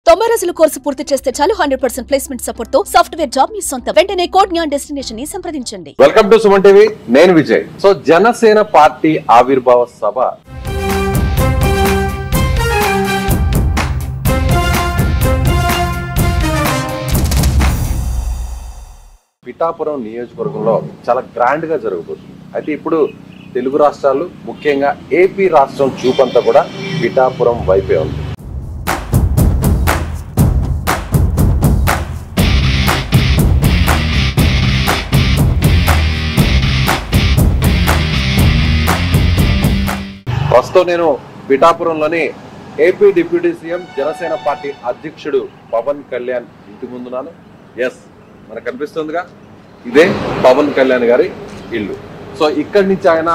90 రోజుల కోర్సు పూర్తి చేస్తే చాలు 100% ప్లేస్మెంట్ సపోర్ట్ తో సాఫ్ట్వేర్ జాబ్ మీ సొంతం. వెంటనే కోడ్ జ్ఞాన్ డెస్టినేషన్ ని సంప్రదించండి. Welcome to Suman TV. నేను విజయ్. సో జనసేన పార్టీ ఆవిర్భావ సభ పిఠాపురం నియోజకవర్గంలో చాలా గ్రాండ్ గా జరగబోతుంది. అయితే ఇప్పుడు తెలుగు రాష్ట్రాలు ముఖ్యంగా ఏపీ రాష్ట్రం చూపంతా కూడా పిఠాపురం వైపే ఉంది. ప్రస్తుతం నేను పిఠాపురంలోని AP deputy CM Janasena party అధ్యక్షుడు పవన్ కళ్యాణ్ ఇంటి ముందున్నాను. ఎస్, మనకు కనిపిస్తుందిగా, ఇదే పవన్ కళ్యాణ్ గారి ఇల్లు. సో ఇక్కడి నుంచి ఆయన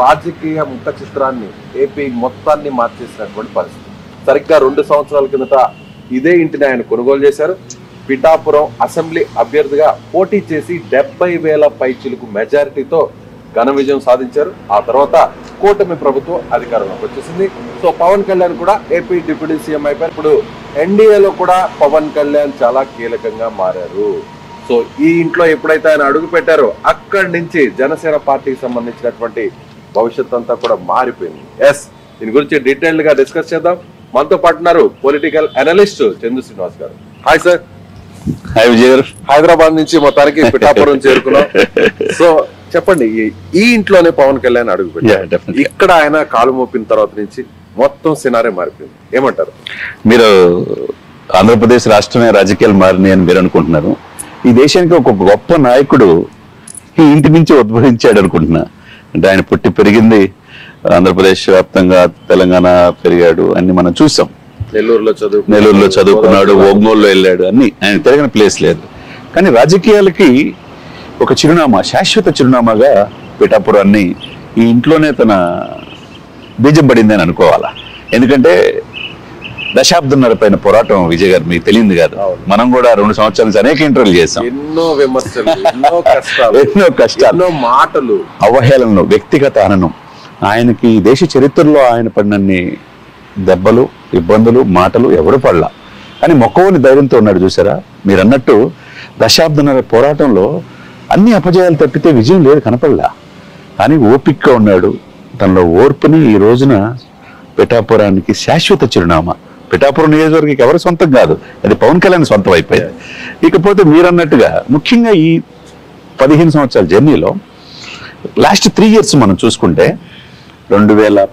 రాజకీయ ముఖ చిత్రాన్ని ఏపీ మొత్తాన్ని మార్చేసినటువంటి పరిస్థితి. సరిగ్గా 2 సంవత్సరాల కిందట ఇదే ఇంటిని ఆయన కొనుగోలు చేశారు. పిఠాపురం అసెంబ్లీ అభ్యర్థిగా పోటీ చేసి 70,000 పైచిలుకు మెజారిటీతో ఘన విజయం సాధించారు. ఆ తర్వాత కూటమి ప్రభుత్వం అధికారంలోకి వచ్చేసింది. సో పవన్ కళ్యాణ్ కూడా ఏపీ డిప్యూటీ సీఎం అయిపోయారు. ఇప్పుడు ఎన్డీఏలో కూడా పవన్ కళ్యాణ్ చాలా కీలకంగా మారారు. సో ఈ ఇంట్లో ఎప్పుడైతే ఆయన అడుగు పెట్టారో అక్కడి నుంచి జనసేన పార్టీకి సంబంధించినటువంటి భవిష్యత్ అంతా కూడా మారిపోయింది. ఎస్, దీని గురించి డీటెయిల్డ్ గా డిస్కస్ చేద్దాం. మనతో పాటున్నారు పొలిటికల్ అనలిస్ట్ చందు శ్రీనివాస్ గారు. Hi sir. హాయ్ విజయ్ గారు. హైదరాబాద్ నుంచి మొత్తానికి పిఠాపురం చేరుకున్నాం. సో చెప్పండి, ఈ ఇంట్లోనే పవన్ కళ్యాణ్ అడుగు పెట్టారు. ఇక్కడ ఆయన కాలు మోపిన తర్వాత నుంచి మొత్తం సినారే మారిపోయింది. ఏమంటారు మీరు? ఆంధ్రప్రదేశ్ రాష్ట్రమే రాజకీయాలు మారినాయి అని మీరు అనుకుంటున్నారు. ఈ దేశానికి ఒక గొప్ప నాయకుడు ఈ ఇంటి నుంచి ఉద్భవించాడు అనుకుంటున్నా. అంటే ఆయన పుట్టి పెరిగింది ఆంధ్రప్రదేశ్ వ్యాప్తంగా, తెలంగాణ పెరిగాడు, అన్ని మనం చూసాం. నెల్లూరులో చదువుకున్నాడు, ఒంగోలులో వెళ్ళాడు, అన్ని ఆయన తిరగని ప్లేస్ లేదు. కానీ రాజకీయాలకి ఒక చిరునామా, శాశ్వత చిరునామాగా పిఠాపురాన్ని ఈ ఇంట్లోనే తన బీజం పడింది అని అనుకోవాలా. ఎందుకంటే దశాబ్దంన్నర పైన పోరాటం విజయ్ గారు, మీకు తెలియదు కాదు. మనం కూడా 2 సంవత్సరాల నుంచి అనేక ఇంటర్వ్యూలు చేసాం. ఎన్నో విమర్శలు, ఎన్నో కష్టాలు, ఎన్నో మాటలు, అవహేళనలు, వ్యక్తిగత హననం. ఆయనకి దేశ చరిత్రలో ఆయన పడినన్ని దెబ్బలు, ఇబ్బందులు, మాటలు ఎవరు పడలా. కానీ మొక్కవని ధైర్యంతో ఉన్నాడు. చూసారా, మీరు అన్నట్టు దశాబ్దంన్నర పోరాటంలో అన్ని అపజయాలు తప్పితే విజయం లేదు, కనపడలా. కానీ ఓపికగా ఉన్నాడు. తనలో ఓర్పుని ఈ రోజున పిఠాపురానికి శాశ్వత చిరునామా. పిఠాపురం నియోజకవర్గానికి ఎవరు సొంతం కాదు, అది పవన్ కళ్యాణ్ సొంతం అయిపోయింది. ఇకపోతే మీరు అన్నట్టుగా ముఖ్యంగా ఈ 15 సంవత్సరాల జర్నీలో లాస్ట్ 3 years మనం చూసుకుంటే 2013,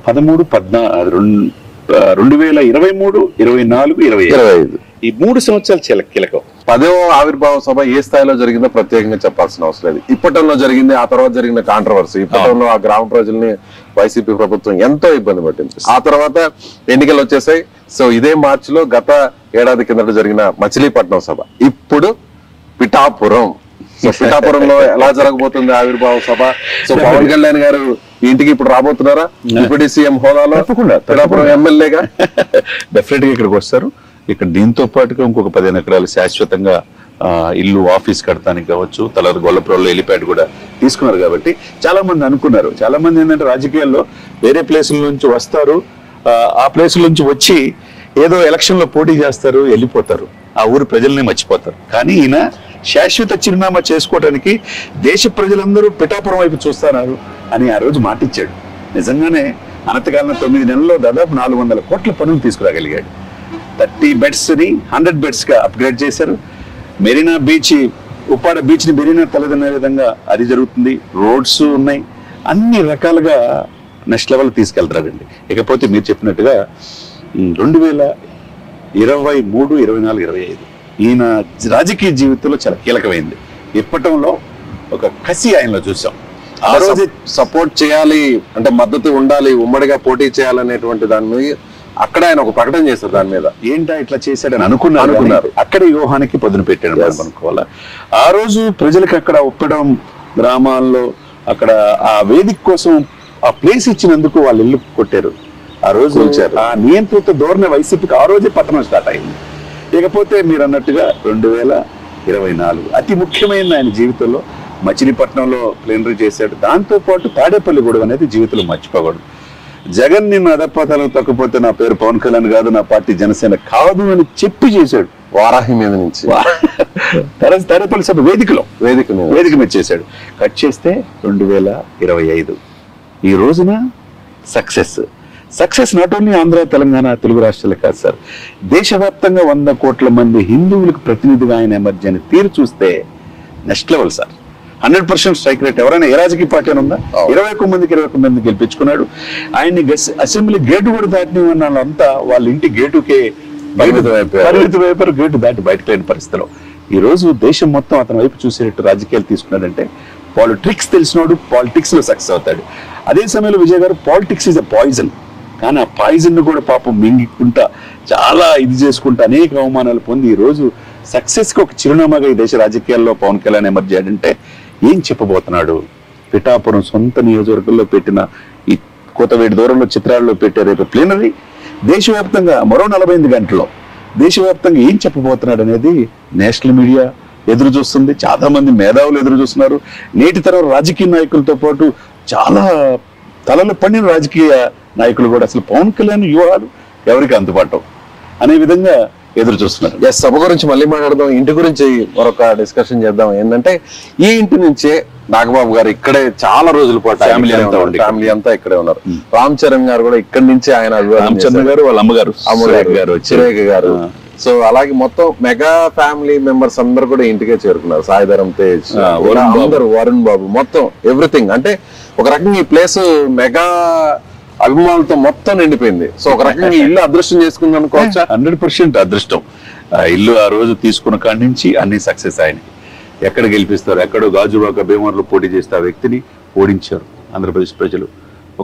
2023, 24, 25 ఈ 3 సంవత్సరాలు చాలా కీలకం. 10వ ఆవిర్భావ సభ ఏ స్థాయిలో జరిగిందో ప్రత్యేకంగా చెప్పాల్సిన అవసరం లేదు. ఇప్పటిలో జరిగింది, ఆ తర్వాత జరిగిన కాంట్రవర్సీ, ఇప్పటిలో ఆ గ్రామ ప్రజల్ని వైసీపీ ప్రభుత్వం ఎంతో ఇబ్బంది పట్టింది. ఆ తర్వాత ఎన్నికలు వచ్చేసాయి. సో ఇదే మార్చిలో గత ఏడాది కిందట జరిగిన మచిలీపట్నం సభ, ఇప్పుడు పిఠాపురం. సో పిఠాపురంలో ఎలా జరగబోతుంది ఆవిర్భావ సభ? సో పవన్ కళ్యాణ్ గారు ఇంటికి ఇప్పుడు రాబోతున్నారా డిప్యూటీ సీఎం హోదాలో? తప్పకుండా పిఠాపురం ఎమ్మెల్యేగా డెఫినెట్ గా ఇక్కడికి వస్తారు. ఇక్కడ దీంతో పాటుగా ఇంకొక 15 ఎకరాలు శాశ్వతంగా ఇల్లు, ఆఫీస్ కడతానికి కావచ్చు. తలవారు గొల్లపురంలో హెలిప్యాడ్ కూడా తీసుకున్నారు. కాబట్టి చాలా మంది అనుకున్నారు, చాలా మంది ఏంటంటే రాజకీయాల్లో వేరే ప్లేసుల నుంచి వస్తారు, ఆ ప్లేసుల నుంచి వచ్చి ఏదో ఎలక్షన్ లో పోటీ చేస్తారు, వెళ్ళిపోతారు, ఆ ఊరు ప్రజల్ని మర్చిపోతారు. కానీ ఈయన శాశ్వత చిరునామా చేసుకోవడానికి దేశ ప్రజలందరూ పిఠాపురం వైపు చూస్తున్నారు అని ఆ రోజు మాటిచ్చాడు. నిజంగానే అనతకాలం 9 నెలల్లో దాదాపు 400 కోట్ల పనులు తీసుకురాగలిగాడు. 30 beds ని 100 beds గా అప్గ్రేడ్ చేశారు. మెరీనా బీచ్, ఉప్పాడ బీచ్ ని మెరీనా తలదనే విధంగా అది జరుగుతుంది. రోడ్స్ ఉన్నాయి, అన్ని రకాలుగా నెక్స్ట్ లెవెల్ తీసుకెళ్తారండి. ఇకపోతే మీరు చెప్పినట్టుగా 2023, 24, 25 ఈయన రాజకీయ జీవితంలో చాలా కీలకమైంది. ఇప్పటంలో ఒక కసి ఆయనలో చూసాం. ఆ రోజు సపోర్ట్ చేయాలి అంటే మద్దతు ఉండాలి, ఉమ్మడిగా పోటీ చేయాలనేటువంటి దాని మీద అక్కడ ఆయన ఒక ప్రకటన చేశారు. దాని మీద ఏంటా ఇట్లా చేశాడని అనుకున్నారు. అక్కడ వ్యూహానికి పదును పెట్టాడు అనుకోవాలా. ఆ రోజు ప్రజలకు అక్కడ ఒప్పడం, గ్రామాల్లో అక్కడ ఆ వేదిక కోసం ఆ ప్లేస్ ఇచ్చినందుకు వాళ్ళు ఇల్లు కొట్టారు. ఆ రోజు ఆ నియంత్రిత ధోరణి వైసీపీకి ఆ రోజే పతనం స్టార్ట్ అయింది. ఇకపోతే మీరు అన్నట్టుగా 2024 అతి ముఖ్యమైన ఆయన జీవితంలో మచిలీపట్నంలో ప్లేనరీ చేశాడు. దాంతో పాటు తాడేపల్లి గూడెం అనేది జీవితంలో మర్చిపోకూడదు. జగన్ నిన్ను అధపాతాలకు తొక్కపోతే నా పేరు పవన్ కళ్యాణ్ కాదు, నా పార్టీ జనసేన కాదు అని చెప్పి చేశాడు. వారాహి మీద నుంచి తరపల్లి సభ వేదిక మీద చేశాడు. కట్ చేస్తే 2025 ఈ రోజున success not only Andhra, Telangana, Telugu రాష్ట్రాలే కాదు సార్, దేశవ్యాప్తంగా 100 కోట్ల మంది హిందువులకు ప్రతినిధిగా ఆయన ఎమర్జీ అని తీరు చూస్తే next level sir. 100% strike rate. ఎవరైనా ఏ రాజకీయ పార్టీ అని ఉందా? 21 మందికి గెలిపించుకున్నాడు. ఆయన్ని అసెంబ్లీ గేటు కూడా దాటిన వాళ్ళంతా వాళ్ళ ఇంటి గేటుకే పరిమితం అయిపోయారు. గేటు దాటి బయటకు లేని పరిస్థితిలో ఈ రోజు దేశం మొత్తం అతని వైపు చూసేటట్టు రాజకీయాలు తీసుకున్నాడంటే పాలిటిక్స్ తెలిసినోడు పాలిటిక్స్ లో సక్సెస్ అవుతాడు. అదే సమయంలో విజయ్ గారు పాలిటిక్స్ ఈజ్ అ పాయిజన్, కానీ ఆ పాయిజన్ ను కూడా పాపం మింగికుంటా చాలా ఇది చేసుకుంటా అనేక అవమానాలు పొంది ఈ రోజు సక్సెస్ కి ఒక చిరునామాగా ఈ దేశ రాజకీయాల్లో పవన్ కళ్యాణ్ ఎమర్జీ అంటే ఏం చెప్పబోతున్నాడు? పిఠాపురం సొంత నియోజకవర్గంలో పెట్టిన ఈ కోతవేడి దూరంలో చిత్రాల్లో పెట్టే రేపు ప్లీనరీ దేశవ్యాప్తంగా మరో 48 గంటల్లో దేశవ్యాప్తంగా ఏం చెప్పబోతున్నాడు అనేది నేషనల్ మీడియా ఎదురు చూస్తుంది. చాలా మంది మేధావులు ఎదురు చూస్తున్నారు. నేటి తరం రాజకీయ నాయకులతో పాటు చాలా తలలు పండిన రాజకీయ నాయకులు కూడా అసలు పవన్ కళ్యాణ్ వ్యూహాలు ఎవరికి అందుబాటు అనే విధంగా ఎదురు చూస్తున్నారు. సభ గురించి మళ్ళీ మాట్లాడదాం. ఇంటి గురించి మరొక డిస్కషన్ చేద్దాం. ఏంటంటే ఈ ఇంటి నుంచే నాగబాబు గారు ఇక్కడే చాలా రోజుల పాటు ఫ్యామిలీ అంతా ఇక్కడే ఉన్నారు. రామ్ చరణ్ గారు కూడా ఇక్కడి నుంచి ఆయన రామ్ చరణ్ గారు వాళ్ళ అమ్మగారు సురేఖ గారు. సో అలాగే మొత్తం మెగా ఫ్యామిలీ మెంబర్స్ అందరు కూడా ఇంటికే చేరుకున్నారు. సాయిధరం తేజ్, వరుణ్ బాబు, మొత్తం ఎవ్రీథింగ్. అంటే ఒక రకంగా ఈ ప్లేస్ మెగా అభిమానులతో మొత్తం నిండిపోయింది. సో ఒక రకంగా ఇల్లు అదృష్టం చేసుకుంది అనుకోవచ్చా? 100% అదృష్టం. ఇల్లు ఆ రోజు తీసుకున్న కాడి నుంచి అన్ని సక్సెస్ ఆయన. ఎక్కడ గెలిపిస్తారు? ఎక్కడో గాజువాక భీమవరంలో పోటీ చేస్తే ఆ వ్యక్తిని ఓడించారు ఆంధ్రప్రదేశ్ ప్రజలు.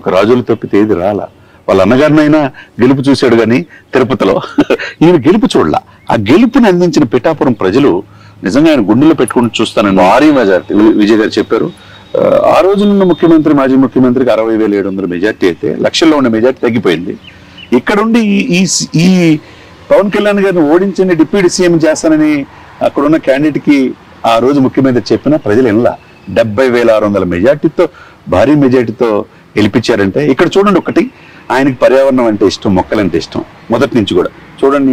ఒక రాజులు తప్పితే ఏది రాలా. వాళ్ళ అన్నగారినైనా గెలుపు చూశాడు కానీ తిరుపతిలో ఈయన గెలుపు చూడలా. ఆ గెలుపుని అందించిన పిఠాపురం ప్రజలు నిజంగా ఆయన గుండెల్లో పెట్టుకుని చూస్తానని భారీ మెజార్టీ విజయ్ గారు చెప్పారు. ఆ రోజున్న ముఖ్యమంత్రి మాజీ ముఖ్యమంత్రికి 60,700 మెజార్టీ అయితే లక్షల్లో ఉన్న మెజార్టీ తగ్గిపోయింది. ఇక్కడుండి ఈ పవన్ కళ్యాణ్ గారిని ఓడించండి, డిప్యూటీ సీఎం చేస్తానని అక్కడున్న క్యాండిడేట్ కి ఆ రోజు ముఖ్యమంత్రి చెప్పిన ప్రజలు ఎలా 70,600 మెజార్టీతో భారీ మెజార్టీతో గెలిపించారంటే ఇక్కడ చూడండి. ఒకటి ఆయనకి పర్యావరణం అంటే ఇష్టం, మొక్కలంటే ఇష్టం మొదటి నుంచి కూడా. చూడండి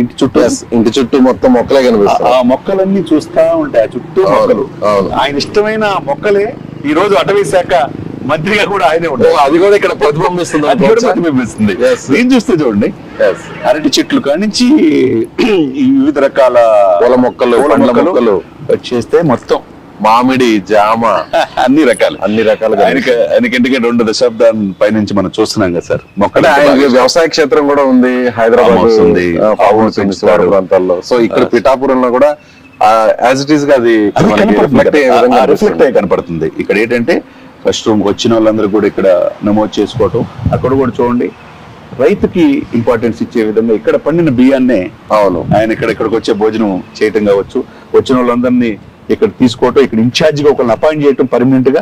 ఇంటి చుట్టూ మొత్తం మొక్కలే కనిపిస్తాయి. ఆ మొక్కలన్నీ చూస్తా ఉంటాయి. ఆ చుట్టూ మొక్కలు ఆయన ఇష్టమైన మొక్కలే. ఈ రోజు అటవీ శాఖ మంత్రిగా కూడా ఆయనే ఉంటారు. అది కూడా ఇక్కడ ప్రతిబింబిస్తుంది. నేను చూస్తే చూడండి అరటి చెట్లు కానించి వివిధ రకాల పూల మొక్కలు వచ్చేస్తే మొత్తం మామిడి, జామ అన్ని రకాలుగా ఆయనకి ఎందుకంటే 2 దశాబ్దాల పైనుంచి మనం చూస్తున్నాం కదా సార్. మొక్కలు వ్యవసాయ క్షేత్రం కూడా ఉంది, హైదరాబాద్ ఉంది, ప్రాంతాల్లో. సో ఇక్కడ పిఠాపురంలో కూడా యాజ్ ఇట్ ఈస్ గా అది రిఫ్లెక్ట్ అయ్యి కనపడుతుంది. ఇక్కడ ఏంటంటే ఫస్ట్ రూమ్ వచ్చిన వాళ్ళందరూ కూడా ఇక్కడ నమోదు చేసుకోవటం. అక్కడ కూడా చూడండి రైతుకి ఇంపార్టెన్స్ ఇచ్చే విధంగా ఇక్కడ పండిన బియ్యాన్నే ఆయన ఇక్కడికి వచ్చే భోజనం చేయటం కావచ్చు. వచ్చిన వాళ్ళందరినీ ఇక్కడ తీసుకోవటం, ఇక్కడ ఇన్ఛార్జిగా ఒకరిని అపాయింట్ చేయటం పర్మనెంట్ గా.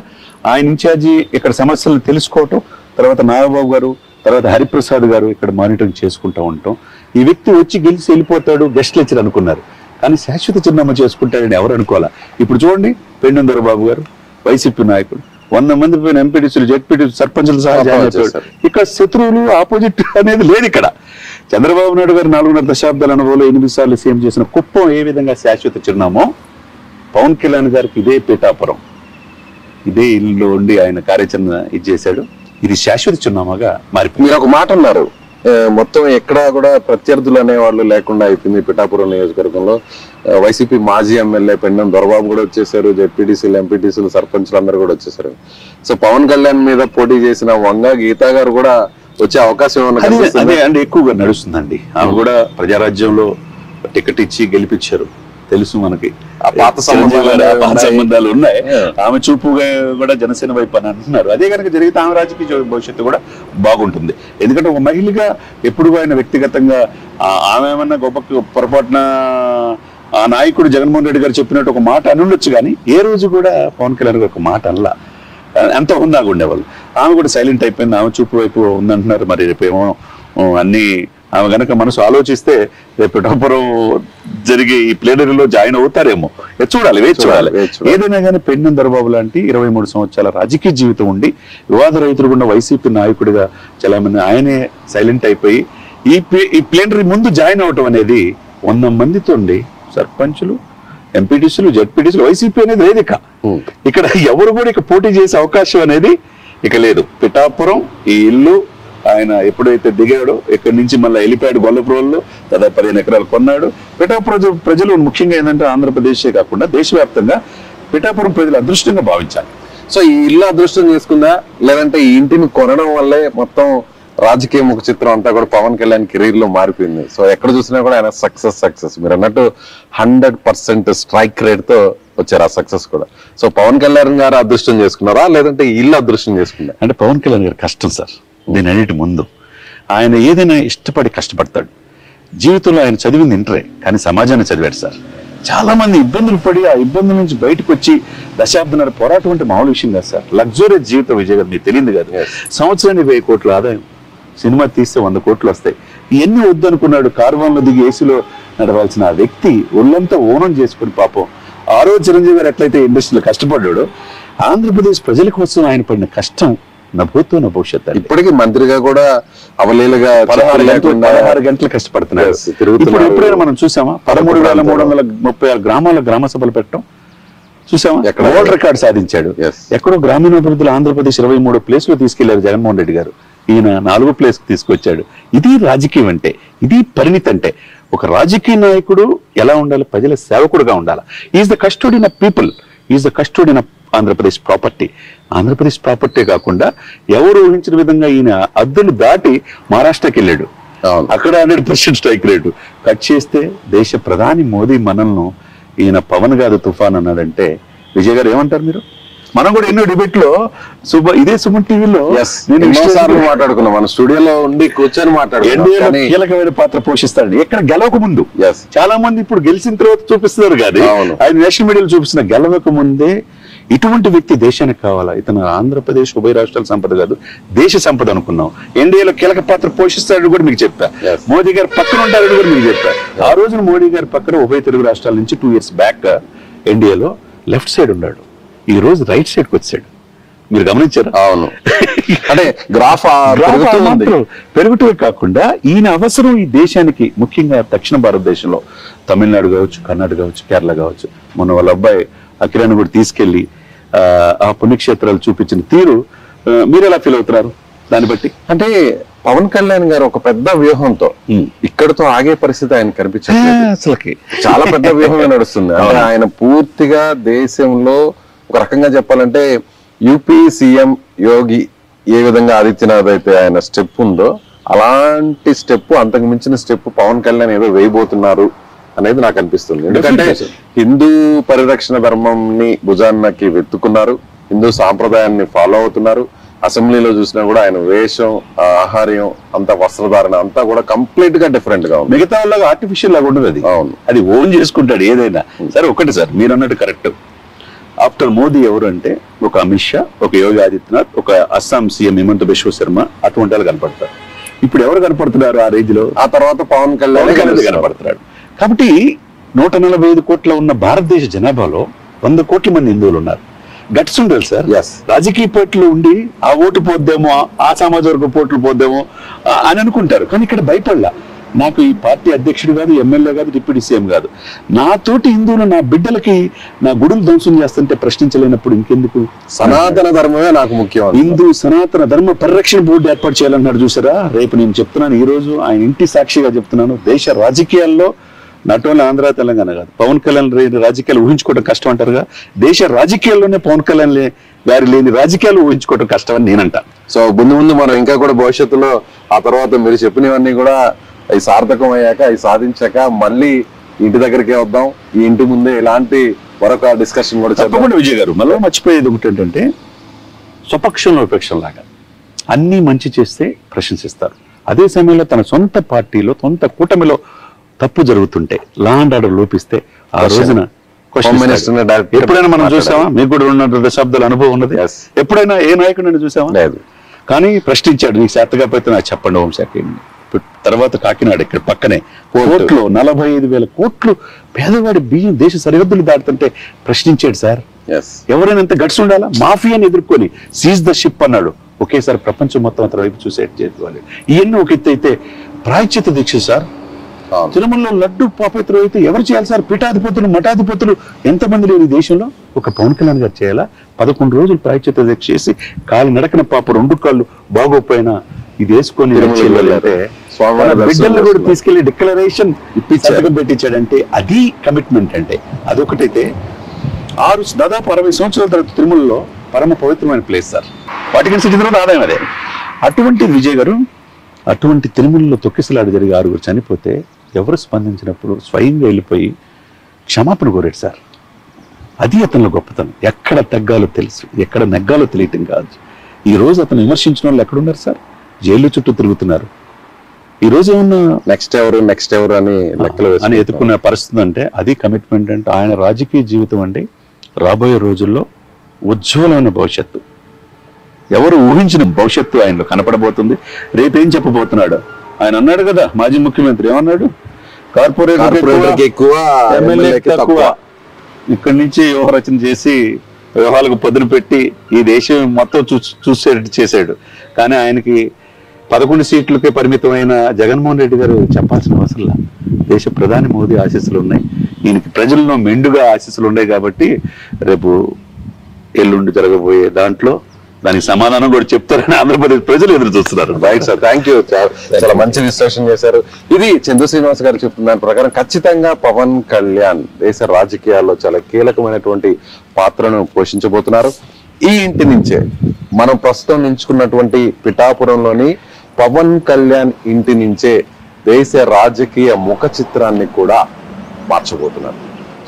ఆయన ఇన్ఛార్జి ఇక్కడ సమస్యలను తెలుసుకోవటం, తర్వాత నాగబాబు గారు, తర్వాత హరిప్రసాద్ గారు ఇక్కడ మానిటరింగ్ చేసుకుంటూ ఉంటాం. ఈ వ్యక్తి వచ్చి గెలిచి వెళ్ళిపోతాడు, గెస్ట్ లెక్చర్ అనుకున్నారు, కానీ శాశ్వత చిరునామా చేసుకుంటాడని ఎవరు అనుకోవాలా. ఇప్పుడు చూడండి పెండందర బాబు గారు వైసీపీ నాయకుడు 100 మంది పోయిన ఎంపీటీసీలు, జెడ్పీటీసీలు, సర్పంచులు సహా ఇక్కడ శత్రువులు ఆపోజిట్ అనేది లేదు. ఇక్కడ చంద్రబాబు నాయుడు గారు 4.5 దశాబ్దాల అనుభవంలో 8 సార్లు సీఎం చేసిన కుప్పం ఏ విధంగా శాశ్వత చిరునామో, పవన్ కళ్యాణ్ గారికి ఇదే పిఠాపురం, ఇదే ఇల్లు ఉండి ఆయన కార్యాచరణ ఇది చేశాడు. ఇది శాశ్వత చిరునామాగా మారిపోయింది. మీరు ఒక మాట అన్నారు, మొత్తం ఎక్కడా కూడా ప్రత్యర్థులు అనేవాళ్ళు లేకుండా అయిపోయింది పిఠాపురం నియోజకవర్గంలో. వైసీపీ మాజీ ఎమ్మెల్యే పెండం దొరబాబు కూడా వచ్చేసారు, జెడ్పీటీసీలు, ఎంపీటీసీలు, సర్పంచ్లు అందరూ కూడా వచ్చేసారు. సో పవన్ కళ్యాణ్ మీద పోటీ చేసిన వంగ గీతా గారు కూడా వచ్చే అవకాశం అదే అండి ఎక్కువగా నడుస్తుందండి. ఆమె కూడా ప్రజారాజ్యంలో టికెట్ ఇచ్చి గెలిపించారు, తెలుసు మనకి. ఆ పాత సంబంధాలు ఉన్నాయి. ఆమె చూపుగా కూడా జనసేన వైపు అని అంటున్నారు. అదే కనుక జరిగితే ఆమె రాజకీయ భవిష్యత్తు కూడా బాగుంటుంది. ఎందుకంటే ఒక మహిళగా ఎప్పుడు ఆయన వ్యక్తిగతంగా ఆమె ఏమన్నా గొప్ప పొరపాటున ఆ నాయకుడు జగన్మోహన్ రెడ్డి గారు చెప్పినట్టు ఒక మాట అని ఉండొచ్చు, కానీ ఏ రోజు కూడా పవన్ కళ్యాణ్ గారు ఒక మాట అనలా. ఎంత ఉందాగా ఉండేవాళ్ళు. ఆమె కూడా సైలెంట్ అయిపోయింది, ఆమె చూపు వైపు ఉందంటున్నారు. మరి రేపేమో అన్ని ఆమె గనక మనసు ఆలోచిస్తే రేపు పిఠాపురం జరిగే ఈ ప్లేనరీలో జాయిన్ అవుతారేమో. చూడాలి, వేచి చూడాలి. ఏదైనా కానీ పెన్ను దొరబాబు లాంటి 23 సంవత్సరాల రాజకీయ జీవితం ఉండి వివాద రైతులుగున్న వైసీపీ నాయకుడిగా చాలా మంది ఆయనే సైలెంట్ అయిపోయి ఈ ప్లేనరీ ముందు జాయిన్ అవటం అనేది 100 మందితో సర్పంచులు, ఎంపీటీసీలు, జడ్పీటీసీలు, వైసీపీ అనేది లేదు. ఇక్కడ ఎవరు కూడా ఇక పోటీ చేసే అవకాశం అనేది ఇక లేదు. పిఠాపురం ఈ ఇల్లు ఆయన ఎప్పుడైతే దిగాడో ఇక్కడి నుంచి మళ్ళీ హెలిప్యాడ్ గొల్లపురంలో దాదాపు 15 ఎకరాలు కొన్నాడు. పిఠాపురం ప్రజలు ముఖ్యంగా ఏంటంటే ఆంధ్రప్రదేశే కాకుండా దేశవ్యాప్తంగా పిఠాపురం ప్రజలు అదృష్టంగా భావించాలి. సో ఈ ఇల్లు అదృష్టం చేసుకుందా, లేదంటే ఈ ఇంటిని కొనడం వల్లే మొత్తం రాజకీయ ముఖ చిత్రం అంతా కూడా పవన్ కళ్యాణ్ కెరీర్ లో మారిపోయింది? సో ఎక్కడ చూసినా కూడా ఆయన సక్సెస్ మీరు అన్నట్టు 100% స్ట్రైక్ రేట్ తో వచ్చారు ఆ సక్సెస్ కూడా. సో పవన్ కళ్యాణ్ గారు అదృష్టం చేసుకున్నారా, లేదంటే ఈ ఇల్లు అదృష్టం చేసుకున్నారా? అంటే పవన్ కళ్యాణ్ గారు కష్టం సార్. దీని అన్నిటి ముందు ఆయన ఏదైనా ఇష్టపడి కష్టపడతాడు. జీవితంలో ఆయన చదివింది ఇంటరే, కానీ సమాజాన్ని చదివాడు సార్. చాలా మంది ఇబ్బందులు పడి ఆ ఇబ్బందుల నుంచి బయటకు వచ్చి దశాబ్దన్నర పోరాటం అంటే మామూలు విషయం కాదు సార్. లగ్జూరియస్ జీవితం విజయ్ గారు మీకు తెలియదు కాదు. సంవత్సరానికి 1000 కోట్ల ఆదాయం, సినిమా తీస్తే 100 కోట్లు వస్తాయి. ఇవన్నీ వద్దనుకున్నాడు. కార్వాన్లో దిగి ఏసీలో నడవాల్సిన ఆ వ్యక్తి ఒళ్ళంతా ఓనం చేసుకుని పాపం ఆ రోజు చిరంజీవి గారు ఎట్లయితే ఇండస్ట్రీలో కష్టపడ్డాడో ఆంధ్రప్రదేశ్ ప్రజల కోసం ఆయన పడిన కష్టం నా భూతో నా భవిష్యత్తు. ఇప్పటికీ మంత్రిగా కూడా అవలీలగా 16 గంటలు కష్టపడుతున్నారు. ఇప్పుడు ఎప్పుడైనా మనం చూసామా 13,336 గ్రామాల గ్రామ సభలు పెట్టడం చూసామా? వరల్డ్ రికార్డ్ సాధించాడు. ఎక్కడో గ్రామీణాభివృద్ధిలో ఆంధ్రప్రదేశ్ 23 ప్లేస్లో తీసుకెళ్లారు జగన్మోహన్ రెడ్డి గారు. ఈయన 4 ప్లేస్ కి తీసుకొచ్చాడు. ఇది రాజకీయం అంటే, ఇది పరిణితి అంటే. ఒక రాజకీయ నాయకుడు ఎలా ఉండాలి? ప్రజల సేవకుడుగా ఉండాలి. Is the custodian of people, is the custodian of Andhra Pradesh property. Andhra Pradesh property కాకుండా ఎవరు ఊహించిన విధంగా ఈయన అద్దెలు దాటి మహారాష్ట్రకి వెళ్ళాడు. అక్కడ 100% స్ట్రైక్ రేటు కట్ చేస్తే దేశ ప్రధాని మోదీ మనల్ని ఈయన పవన్ కాదు తుఫాన్ అన్నాడంటే విజయ్ గారు ఏమంటారు మీరు? మనం కూడా ఎన్నో డిబేట్ లో ఇదే సుమన్ టీవీలో మాట్లాడుకున్నాం, మన స్టూడియోలో ఉండి కూర్చొని మాట్లాడుకున్నాం. కీలకమైన పాత్ర పోషిస్తాడు ఎక్కడ గెలవక ముందు. చాలా మంది ఇప్పుడు గెలిచిన తర్వాత చూపిస్తున్నారు కానీ ఆయన నేషనల్ మీడియాలో చూపిస్తున్న గెలవక ముందే ఇటువంటి వ్యక్తి దేశానికి కావాలా? ఇతను ఆంధ్రప్రదేశ్ ఉభయ రాష్ట్రాల సంపద కాదు, దేశ సంపద అనుకున్నాం. ఎన్డీఏలో కీలక పాత్ర పోషిస్తాడు కూడా మీకు చెప్పా. మోదీ గారు పక్కన ఉంటారని కూడా మీకు చెప్పా. ఆ రోజున మోడీ గారి పక్కన ఉభయ తెలుగు రాష్ట్రాల నుంచి 2 years బ్యాక్ ఎన్డీఏలో లెఫ్ట్ సైడ్ ఉన్నాడు. ఈ రోజు రైట్ సైడ్ కి వచ్చాడు. మీరు గమనించారు? అవును. అంటే గ్రాఫ్ పెరుగుటమే కాకుండా ఈయన అవసరం ఈ దేశానికి, ముఖ్యంగా దక్షిణ భారతదేశంలో తమిళనాడు కావచ్చు, కర్ణాటక కావచ్చు, కేరళ కావచ్చు. మొన్న వాళ్ళ అబ్బాయి అఖిలాన్ని కూడా తీసుకెళ్లి ఆ పుణ్యక్షేత్రాలు చూపించిన తీరు మీరు ఎలా ఫీల్ అవుతున్నారు దాన్ని బట్టి? అంటే పవన్ కళ్యాణ్ గారు ఒక పెద్ద వ్యూహంతో ఇక్కడతో ఆగే పరిస్థితి ఆయన కనిపించట్లేదు. అసలుకి చాలా పెద్ద వ్యూహంగా నడుస్తుంది. అంటే ఆయన పూర్తిగా దేశంలో ఒక రకంగా చెప్పాలంటే యూపీ సీఎం యోగి ఏ విధంగా ఆదిత్యనాథ్ అయితే ఆయన స్టెప్ ఉందో అలాంటి స్టెప్, అంతకు మించిన స్టెప్ పవన్ కళ్యాణ్ ఏదో వేయబోతున్నారు అనేది నాకు అనిపిస్తుంది. ఎందుకంటే హిందూ పరిరక్షణ ధర్మంని భుజాన్నకి వెతుకున్నారు, హిందూ సాంప్రదాయాన్ని ఫాలో అవుతున్నారు. అసెంబ్లీలో చూసినా కూడా ఆయన వేషం, ఆహార్యం, అంత వస్త్రధారణ అంతా కూడా కంప్లీట్ గా డిఫరెంట్ గా ఉంది. మిగతా వాళ్ళగా ఆర్టిఫిషియల్ లాగా ఉండదు. అది అవును, అది ఓన్ చేసుకుంటాడు ఏదైనా. సరే ఒకటి సార్, మీరు అన్నట్టు కరెక్ట్. ఆఫ్టర్ మోదీ ఎవరు అంటే ఒక అమిత్ షా, ఒక యోగి ఆదిత్యనాథ్, ఒక అస్సాం సీఎం హిమంత బిశ్వ శర్మ, అటువంటి వాళ్ళు కనపడతారు. ఇప్పుడు ఎవరు కనపడుతున్నారు ఆ రేంజ్ లో? ఆ తర్వాత పవన్ కళ్యాణ్ కనపడుతున్నాడు. కాబట్టి 145 కోట్ల ఉన్న భారతదేశ జనాభాలో 100 కోట్ల మంది హిందువులు ఉన్నారు. గట్స్ ఉండాలి సార్. రాజకీయ పార్టీలు ఉండి ఆ ఓటు పోద్దేమో, ఆ సామాజిక వర్గ పోట్లు పోద్దేమో అని అనుకుంటారు. కానీ ఇక్కడ భయపడలా. నాకు ఈ పార్టీ అధ్యక్షుడు కాదు, ఎమ్మెల్యే కాదు, డిప్యూటీ సీఎం కాదు. నాతోటి హిందువులు నా బిడ్డలకి నా గుడులు ధ్వంసం చేస్తుంటే ప్రశ్నించలేనప్పుడు ఇంకెందుకు? సనాతన ధర్మమే నాకు ముఖ్యం. హిందూ సనాతన ధర్మ పరిరక్షణ బోర్డు ఏర్పాటు చేయాలన్నాడు చూసారా? రేపు నేను చెప్తున్నాను, ఈ రోజు ఆయన ఇంటి సాక్షిగా చెప్తున్నాను, దేశ రాజకీయాల్లో నాట్ ఓన్లీ ఆంధ్ర తెలంగాణ కాదు, పవన్ కళ్యాణ్ రాజకీయాలు ఊహించుకోవడం కష్టం అంటారుగా, దేశ రాజకీయాల్లోనే పవన్ కళ్యాణ్ గారి లేని రాజకీయాలు ఊహించుకోవడం కష్టం అని నేనంటా. సో ముందు మనం ఇంకా కూడా భవిష్యత్తులో ఆ తర్వాత మీరు చెప్పినవన్నీ కూడా అవి సార్థకం అయ్యాక, అవి సాధించాక మళ్ళీ ఇంటి దగ్గరికే వద్దాం. ఈ ఇంటి ముందే ఇలాంటి మరొక డిస్కషన్ కూడా చెప్పకుండా విజయ్ గారు. మళ్ళీ మర్చిపోయేది ఒకటి ఏంటంటే, స్వపక్షంలో విపక్షం లాగా అన్ని మంచి చేస్తే ప్రశంసిస్తారు. అదే సమయంలో తన సొంత పార్టీలో, సొంత కూటమిలో తప్పు జరుగుతుంటే, లా అండ్ ఆర్డర్ లోపిస్తే ఆ రోజున ఎప్పుడైనా మనం చూసామా? మీకు కూడా 2 దశాబ్దాల అనుభవం ఉన్నది. ఎప్పుడైనా ఏ నాయకుడిని చూసామా? లేదు. కానీ ప్రశ్నించాడు, నీ శాతకపోతే నాకు చెప్పండి హోంశాఖ తర్వాత కాకినాడ ఇక్కడ పక్కనే కోట్లు 45,000 కోట్లు పేదవాడి బియ్యం దేశ సరిహద్దులు దాటుతుంటే ప్రశ్నించాడు సార్. ఎవరైనా ఎంత గట్స్ ఉండాలా? మాఫియాని ఎదుర్కొని సీజ్ ద షిప్ అన్నాడు. ఒకేసారి ప్రపంచం మొత్తం అతని వైపు చూసేట్టు చేసుకోవాలి. ఇవన్నీ ఒక ఎత్తు అయితే ప్రాయశ్చిత్త దీక్ష సార్. తిరుమలలో లడ్డు పాపేత్రం అయితే ఎవరు చేయాలి సార్? పీఠాధిపతులు మఠాధిపతులు ఎంతమంది లేరు ఈ దేశంలో? ఒక పవన్ కళ్యాణ్ గారు చేయాలా? 11 రోజులు ప్రాయశ్చిత్త దీక్ష చేసి కాలు నడకన పాప 2 కాళ్ళు బాగోపోయినా ఇది వేసుకొని బిడ్డలను కూడా తీసుకెళ్లి డిక్లరేషన్ పెట్టించాడంటే అది కమిట్మెంట్. అంటే అదొకటైతే దాదాపు 60 సంవత్సరాల తర్వాత తిరుమలలో పరమ పవిత్రమైన ప్లేస్ సార్. వాటికన్ సిటీ తర్వాత ఆదాయం అదే. అటువంటి విజయ్ గారు అటువంటి తిరుమలలో తొక్కిసలాట జరిగి 6 చనిపోతే ఎవరు స్పందించినప్పుడు స్వయంగా వెళ్ళిపోయి క్షమాపణ కోరాడు సార్. అది అతనిలో గొప్పతనం. ఎక్కడ తగ్గాలో తెలుసు, ఎక్కడ నెగ్గాలో తెలియటం కాదు. ఈ రోజు అతను విమర్శించిన వాళ్ళు ఎక్కడున్నారు సార్? జైలు చుట్టూ తిరుగుతున్నారు. ఈ రోజు ఏమన్నా నెక్స్ట్ ఎవరు అని లెక్కలు అని ఎత్తుకునే పరిస్థితి. అంటే అది కమిట్మెంట్. అంటే ఆయన రాజకీయ జీవితం అంటే రాబోయే రోజుల్లో ఉజ్వలమైన భవిష్యత్తు, ఎవరు ఊహించిన భవిష్యత్తు ఆయనలో కనపడబోతుంది. రేపేం చెప్పబోతున్నాడు ఆయన అన్నాడు కదా, మాజీ ముఖ్యమంత్రి ఏమన్నాడు? కార్పొరేటర్ ఎక్కువ, ఎమ్మెల్యేకి తక్కువ. ఇక్కడి నుంచి వ్యూహరచన చేసి వ్యూహాలకు పదును పెట్టి ఈ దేశం మొత్తం చూసేటట్టు చేశాడు. కానీ ఆయనకి 11 సీట్లకే పరిమితమైన జగన్మోహన్ రెడ్డి గారు చెప్పాల్సిన అవసరం. దేశ ప్రధాని మోదీ ఆశీస్సులు ఉన్నాయి, ఈయనకి ప్రజల్లో మెండుగా ఆశీస్సులు ఉన్నాయి. కాబట్టి రేపు ఎల్లుండి జరగబోయే దాంట్లో దానికి సమాధానం కూడా చెప్తారని ఆంధ్రప్రదేశ్ ప్రజలు ఎదురు చూస్తున్నారు. Right sir, thank you. చాలా మంచి విశ్లేషణ చేశారు. ఇది చందు శ్రీనివాస్ గారు చెప్తున్న దాని ప్రకారం ఖచ్చితంగా పవన్ కళ్యాణ్ దేశ రాజకీయాల్లో చాలా కీలకమైనటువంటి పాత్రను పోషించబోతున్నారు. ఈ ఇంటి నుంచే మనం ప్రస్తుతం ఎంచుకున్నటువంటి పిఠాపురంలోని పవన్ కళ్యాణ్ ఇంటి నుంచే దేశ రాజకీయ ముఖ చిత్రాన్ని కూడా మార్చబోతున్నారు.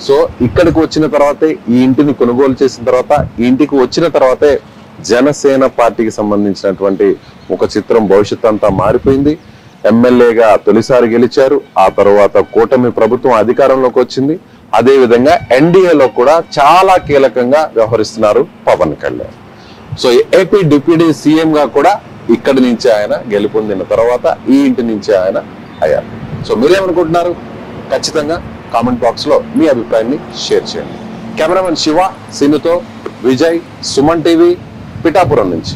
సో ఇక్కడికి వచ్చిన తర్వాతే, ఈ ఇంటిని కొనుగోలు చేసిన తర్వాత, ఈ ఇంటికి వచ్చిన తర్వాతే జనసేన పార్టీకి సంబంధించినటువంటి ముఖ చిత్రం భవిష్యత్ అంతా మారిపోయింది. ఎమ్మెల్యేగా తొలిసారి గెలిచారు. ఆ తర్వాత కూటమి ప్రభుత్వం అధికారంలోకి వచ్చింది. అదే విధంగా ఎన్డీఏలో కూడా చాలా కీలకంగా వ్యవహరిస్తున్నారు Pawan Kalyan. So AP deputy CM గా కూడా ఇక్కడి నుంచి ఆయన గెలుపొందిన తర్వాత ఈ ఇంటి నుంచి ఆయన అయ్యారు. సో మీరేమనుకుంటున్నారు? ఖచ్చితంగా కామెంట్ బాక్స్ లో మీ అభిప్రాయాన్ని షేర్ చేయండి. కెమెరామెన్ శివ, సినుతో విజయ్, సుమన్ టీవీ, పిఠాపురం నుంచి.